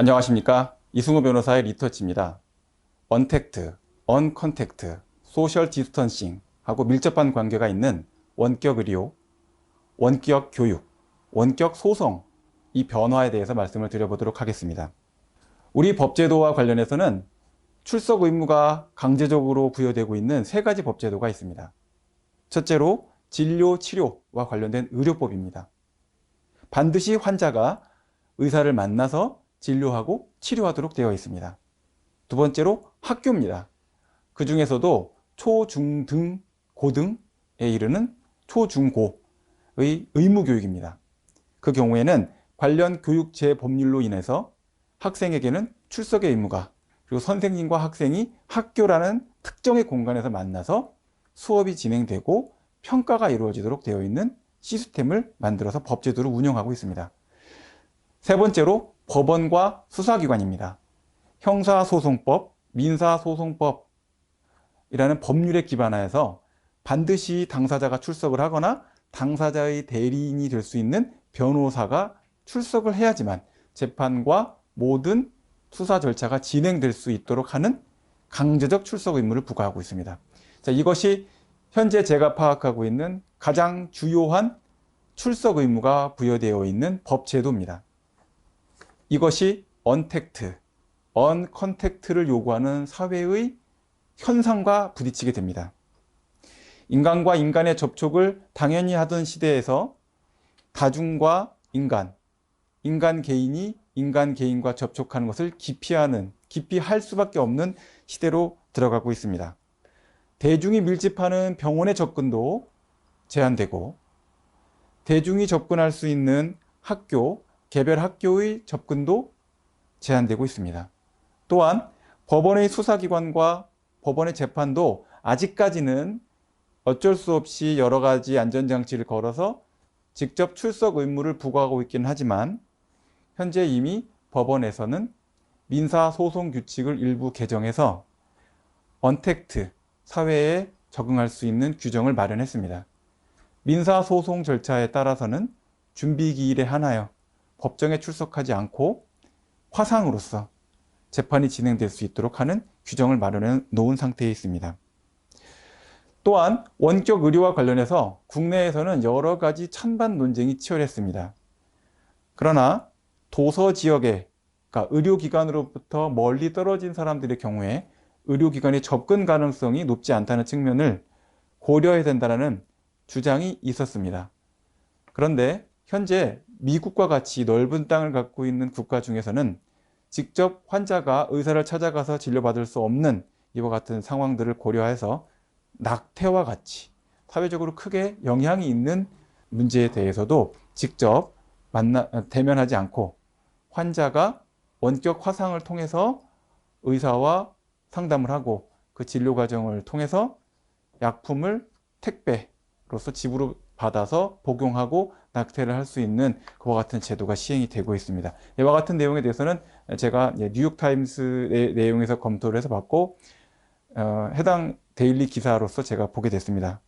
안녕하십니까. 이승우 변호사의 리터치입니다. 언택트, 언컨택트, 소셜 디스턴싱 하고 밀접한 관계가 있는 원격 의료, 원격 교육, 원격 소송 이 변화에 대해서 말씀을 드려보도록 하겠습니다. 우리 법제도와 관련해서는 출석 의무가 강제적으로 부여되고 있는 세 가지 법제도가 있습니다. 첫째로 진료, 치료와 관련된 의료법입니다. 반드시 환자가 의사를 만나서 진료하고 치료하도록 되어 있습니다. 두 번째로 학교입니다. 그 중에서도 초, 중, 등, 고등에 이르는 초, 중, 고의 의무교육입니다. 그 경우에는 관련 교육제 법률로 인해서 학생에게는 출석의 의무가, 그리고 선생님과 학생이 학교라는 특정의 공간에서 만나서 수업이 진행되고 평가가 이루어지도록 되어 있는 시스템을 만들어서 법제도를 운영하고 있습니다. 세 번째로 법원과 수사기관입니다. 형사소송법, 민사소송법이라는 법률에 기반하여서 반드시 당사자가 출석을 하거나 당사자의 대리인이 될 수 있는 변호사가 출석을 해야지만 재판과 모든 수사 절차가 진행될 수 있도록 하는 강제적 출석 의무를 부과하고 있습니다. 자, 이것이 현재 제가 파악하고 있는 가장 주요한 출석 의무가 부여되어 있는 법제도입니다. 이것이 언택트, 언컨택트를 요구하는 사회의 현상과 부딪히게 됩니다. 인간과 인간의 접촉을 당연히 하던 시대에서 다중과 인간 개인이 인간 개인과 접촉하는 것을 기피할 수밖에 없는 시대로 들어가고 있습니다. 대중이 밀집하는 병원의 접근도 제한되고, 대중이 접근할 수 있는 학교, 개별 학교의 접근도 제한되고 있습니다. 또한 법원의 수사기관과 법원의 재판도 아직까지는 어쩔 수 없이 여러 가지 안전장치를 걸어서 직접 출석 의무를 부과하고 있긴 하지만 현재 이미 법원에서는 민사소송 규칙을 일부 개정해서 언택트, 사회에 적응할 수 있는 규정을 마련했습니다. 민사소송 절차에 따라서는 준비기일에 한하여 법정에 출석하지 않고 화상으로서 재판이 진행될 수 있도록 하는 규정을 마련해 놓은 상태에 있습니다. 또한 원격 의료와 관련해서 국내에서는 여러 가지 찬반 논쟁이 치열했습니다. 그러나 도서 지역에, 그러니까 의료기관으로부터 멀리 떨어진 사람들의 경우에 의료기관의 접근 가능성이 높지 않다는 측면을 고려해야 된다는 주장이 있었습니다. 그런데 현재 미국과 같이 넓은 땅을 갖고 있는 국가 중에서는 직접 환자가 의사를 찾아가서 진료받을 수 없는 이와 같은 상황들을 고려해서 낙태와 같이 사회적으로 크게 영향이 있는 문제에 대해서도 직접 대면하지 않고 환자가 원격 화상을 통해서 의사와 상담을 하고 그 진료 과정을 통해서 약품을 택배로서 집으로 받아서 복용하고 낙태를 할 수 있는 그와 같은 제도가 시행이 되고 있습니다. 이와 같은 내용에 대해서는 제가 뉴욕타임스 내용에서 검토를 해서 봤고 해당 데일리 기사로서 제가 보게 됐습니다.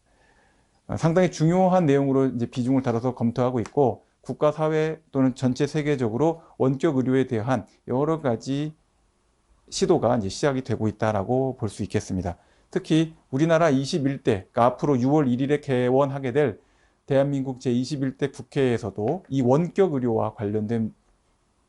상당히 중요한 내용으로 이제 비중을 다뤄서 검토하고 있고 국가 사회 또는 전체 세계적으로 원격 의료에 대한 여러 가지 시도가 이제 시작이 되고 있다라고 볼 수 있겠습니다. 특히 우리나라 21대, 그러니까 앞으로 6월 1일에 개원하게 될 대한민국 제21대 국회에서도 이 원격 의료와 관련된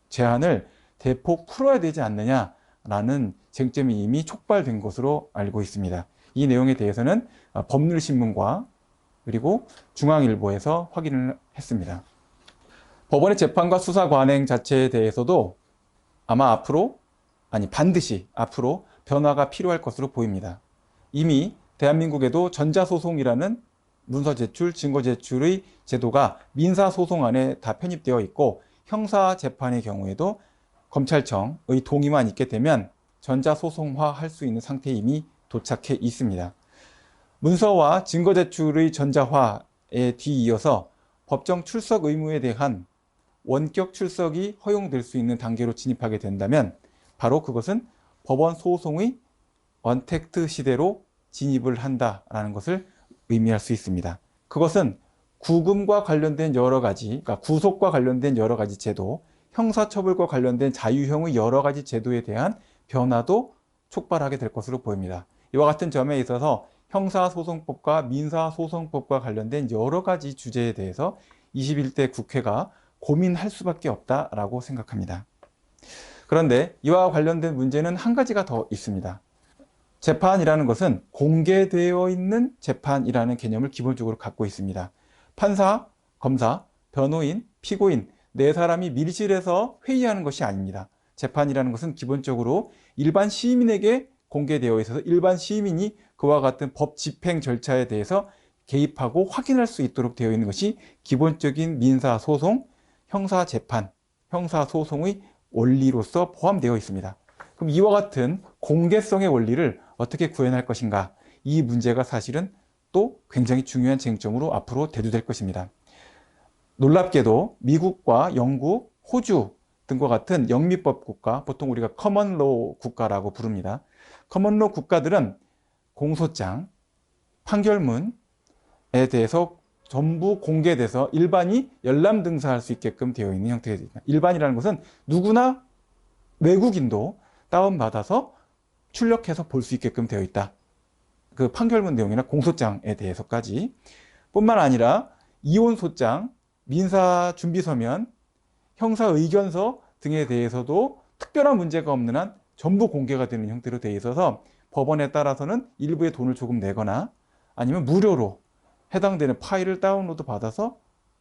제한을 대폭 풀어야 되지 않느냐라는 쟁점이 이미 촉발된 것으로 알고 있습니다. 이 내용에 대해서는 법률신문과 그리고 중앙일보에서 확인을 했습니다. 법원의 재판과 수사 관행 자체에 대해서도 아마 반드시 앞으로 변화가 필요할 것으로 보입니다. 이미 대한민국에도 전자소송이라는 문서 제출, 증거 제출의 제도가 민사소송안에 다 편입되어 있고 형사재판의 경우에도 검찰청의 동의만 있게 되면 전자소송화 할 수 있는 상태에 이미 도착해 있습니다. 문서와 증거 제출의 전자화에 뒤이어서 법정 출석 의무에 대한 원격 출석이 허용될 수 있는 단계로 진입하게 된다면 바로 그것은 법원 소송의 언택트 시대로 진입을 한다라는 것을 의미할 수 있습니다. 그것은 구금과 관련된 여러 가지, 그러니까 구속과 관련된 여러 가지 제도, 형사처벌과 관련된 자유형의 여러 가지 제도에 대한 변화도 촉발하게 될 것으로 보입니다. 이와 같은 점에 있어서 형사소송법과 민사소송법과 관련된 여러 가지 주제에 대해서 21대 국회가 고민할 수밖에 없다라고 생각합니다. 그런데 이와 관련된 문제는 한 가지가 더 있습니다. 재판이라는 것은 공개되어 있는 재판이라는 개념을 기본적으로 갖고 있습니다. 판사, 검사, 변호인, 피고인 네 사람이 밀실에서 회의하는 것이 아닙니다. 재판이라는 것은 기본적으로 일반 시민에게 공개되어 있어서 일반 시민이 그와 같은 법 집행 절차에 대해서 개입하고 확인할 수 있도록 되어 있는 것이 기본적인 민사소송, 형사재판, 형사소송의 원리로서 포함되어 있습니다. 그럼 이와 같은 공개성의 원리를 어떻게 구현할 것인가? 이 문제가 사실은 또 굉장히 중요한 쟁점으로 앞으로 대두될 것입니다. 놀랍게도 미국과 영국, 호주 등과 같은 영미법 국가, 보통 우리가 커먼로우 국가라고 부릅니다. 커먼로우 국가들은 공소장, 판결문에 대해서 전부 공개돼서 일반이 열람등사할 수 있게끔 되어 있는 형태가 됩니다. 일반이라는 것은 누구나 외국인도 다운받아서 출력해서 볼 수 있게끔 되어 있다. 그 판결문 내용이나 공소장에 대해서까지 뿐만 아니라 이혼소장, 민사준비서면, 형사의견서 등에 대해서도 특별한 문제가 없는 한 전부 공개가 되는 형태로 되어 있어서 법원에 따라서는 일부의 돈을 조금 내거나 아니면 무료로 해당되는 파일을 다운로드 받아서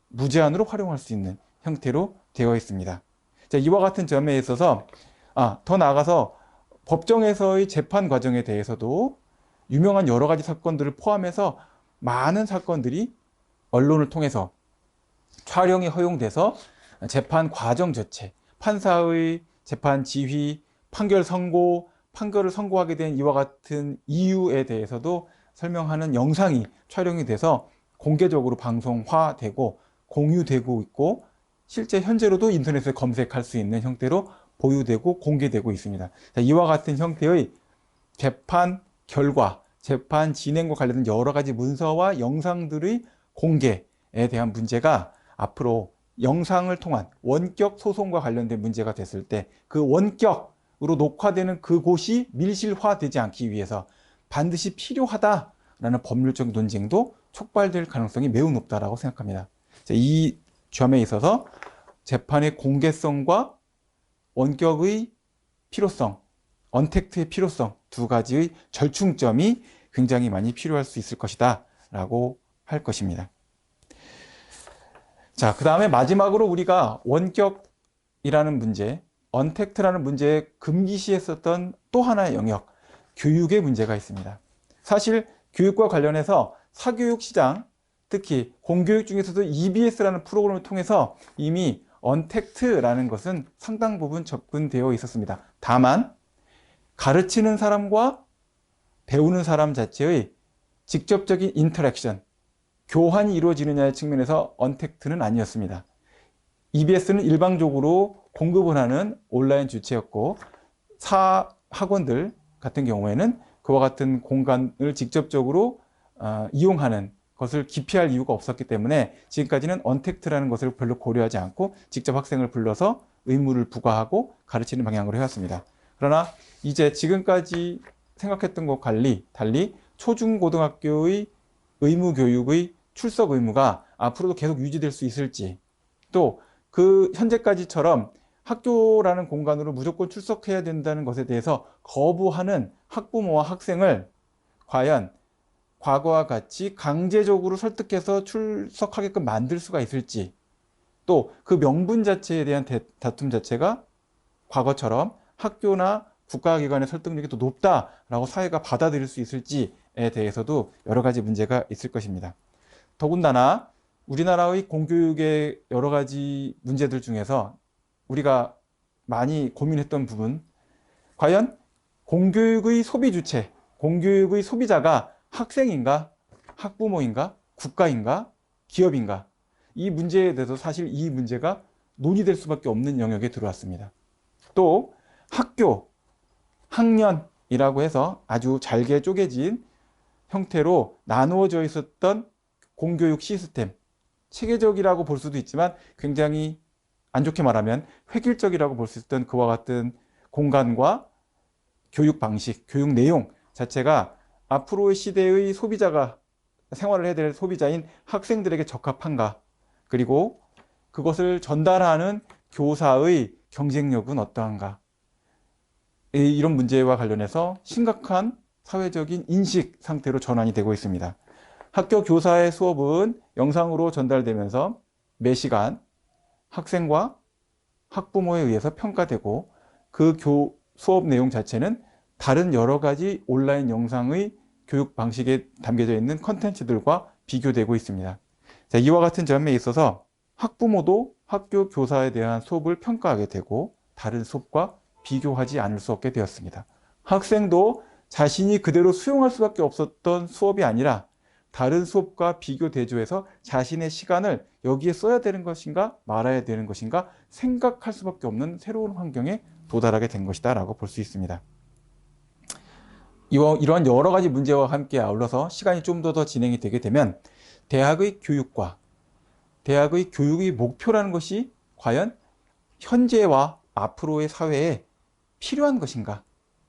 무제한으로 활용할 수 있는 형태로 되어 있습니다. 자, 이와 같은 점에 있어서 더 나아가서 법정에서의 재판 과정에 대해서도 유명한 여러 가지 사건들을 포함해서 많은 사건들이 언론을 통해서 촬영이 허용돼서 재판 과정 자체, 판사의 재판 지휘, 판결 선고, 판결을 선고하게 된 이와 같은 이유에 대해서도 설명하는 영상이 촬영이 돼서 공개적으로 방송화되고 공유되고 있고 실제 현재로도 인터넷에 검색할 수 있는 형태로 보유되고 공개되고 있습니다. 자, 이와 같은 형태의 재판 결과, 재판 진행과 관련된 여러 가지 문서와 영상들의 공개에 대한 문제가 앞으로 영상을 통한 원격 소송과 관련된 문제가 됐을 때 그 원격으로 녹화되는 그곳이 밀실화되지 않기 위해서 반드시 필요하다라는 법률적 논쟁도 촉발될 가능성이 매우 높다고 생각합니다. 자, 이 점에 있어서 재판의 공개성과 원격의 필요성, 언택트의 필요성 두 가지의 절충점이 굉장히 많이 필요할 수 있을 것이다 라고 할 것입니다. 자, 그 다음에 마지막으로 우리가 원격이라는 문제, 언택트라는 문제에 금기시했었던 또 하나의 영역, 교육의 문제가 있습니다. 사실 교육과 관련해서 사교육 시장, 특히 공교육 중에서도 EBS라는 프로그램을 통해서 이미 언택트라는 것은 상당 부분 접근되어 있었습니다. 다만 가르치는 사람과 배우는 사람 자체의 직접적인 인터랙션, 교환이 이루어지느냐의 측면에서 언택트는 아니었습니다. EBS는 일방적으로 공급을 하는 온라인 주체였고 학원들 같은 경우에는 그와 같은 공간을 직접적으로 이용하는 것을 기피할 이유가 없었기 때문에 지금까지는 언택트라는 것을 별로 고려하지 않고 직접 학생을 불러서 의무를 부과하고 가르치는 방향으로 해왔습니다. 그러나 이제 지금까지 생각했던 것과 달리 초중고등학교의 의무교육의 출석 의무가 앞으로도 계속 유지될 수 있을지, 또 그 현재까지처럼 학교라는 공간으로 무조건 출석해야 된다는 것에 대해서 거부하는 학부모와 학생을 과연 과거와 같이 강제적으로 설득해서 출석하게끔 만들 수가 있을지, 또 그 명분 자체에 대한 다툼 자체가 과거처럼 학교나 국가기관의 설득력이 더 높다라고 사회가 받아들일 수 있을지에 대해서도 여러 가지 문제가 있을 것입니다. 더군다나 우리나라의 공교육의 여러 가지 문제들 중에서 우리가 많이 고민했던 부분, 과연 공교육의 소비 주체, 공교육의 소비자가 학생인가, 학부모인가, 국가인가, 기업인가, 이 문제에 대해서 사실 이 문제가 논의될 수밖에 없는 영역에 들어왔습니다. 또 학교, 학년이라고 해서 아주 잘게 쪼개진 형태로 나누어져 있었던 공교육 시스템, 체계적이라고 볼 수도 있지만 굉장히 안 좋게 말하면 획일적이라고 볼 수 있던 그와 같은 공간과 교육 방식, 교육 내용 자체가 앞으로의 시대의 소비자가 생활을 해야 될 소비자인 학생들에게 적합한가? 그리고 그것을 전달하는 교사의 경쟁력은 어떠한가? 이런 문제와 관련해서 심각한 사회적인 인식 상태로 전환이 되고 있습니다. 학교 교사의 수업은 영상으로 전달되면서 매 시간 학생과 학부모에 의해서 평가되고 그 수업 내용 자체는 다른 여러 가지 온라인 영상의 교육 방식에 담겨져 있는 컨텐츠들과 비교되고 있습니다. 자, 이와 같은 점에 있어서 학부모도 학교 교사에 대한 수업을 평가하게 되고 다른 수업과 비교하지 않을 수 없게 되었습니다. 학생도 자신이 그대로 수용할 수밖에 없었던 수업이 아니라 다른 수업과 비교 대조해서 자신의 시간을 여기에 써야 되는 것인가 말아야 되는 것인가 생각할 수밖에 없는 새로운 환경에 도달하게 된 것이다 라고 볼 수 있습니다. 이러한 여러 가지 문제와 함께 아울러서 시간이 좀 더 진행이 되게 되면 대학의 교육과 대학의 교육의 목표라는 것이 과연 현재와 앞으로의 사회에 필요한 것인가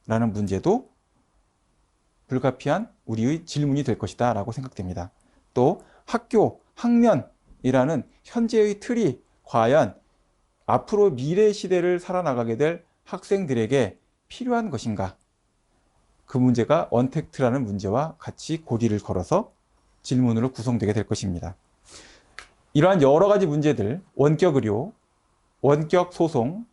라는 문제도 불가피한 우리의 질문이 될 것이다 라고 생각됩니다. 또 학교, 학년이라는 현재의 틀이 과연 앞으로 미래 시대를 살아나가게 될 학생들에게 필요한 것인가? 그 문제가 언택트라는 문제와 같이 고리를 걸어서 질문으로 구성되게 될 것입니다. 이러한 여러 가지 문제들, 원격 의료, 원격 소송,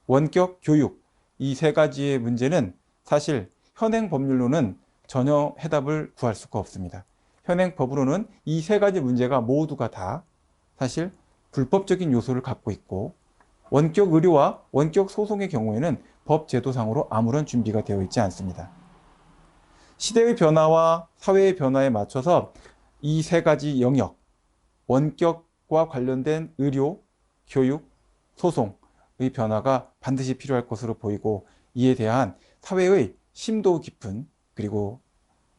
원격 교육, 이 세 가지의 문제는 사실 현행 법률로는 전혀 해답을 구할 수가 없습니다. 현행 법으로는 이 세 가지 문제가 모두가 다 사실 불법적인 요소를 갖고 있고 원격 의료와 원격 소송의 경우에는 법 제도상으로 아무런 준비가 되어 있지 않습니다. 시대의 변화와 사회의 변화에 맞춰서 이 세 가지 영역, 원격과 관련된 의료, 교육, 소송의 변화가 반드시 필요할 것으로 보이고 이에 대한 사회의 심도 깊은 그리고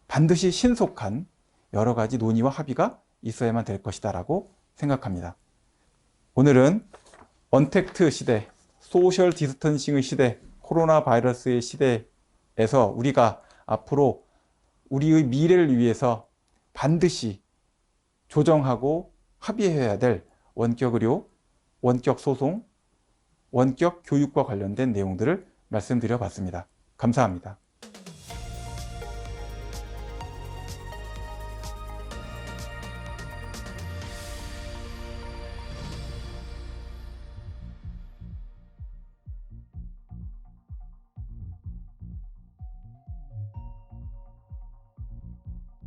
반드시 신속한 여러 가지 논의와 합의가 있어야만 될 것이다 라고 생각합니다. 오늘은 언택트 시대, 소셜 디스턴싱의 시대, 코로나 바이러스의 시대에서 우리가 앞으로 우리의 미래를 위해서 반드시 조정하고 합의해야 될 원격 의료, 원격 소송, 원격 교육과 관련된 내용들을 말씀드려 봤습니다. 감사합니다.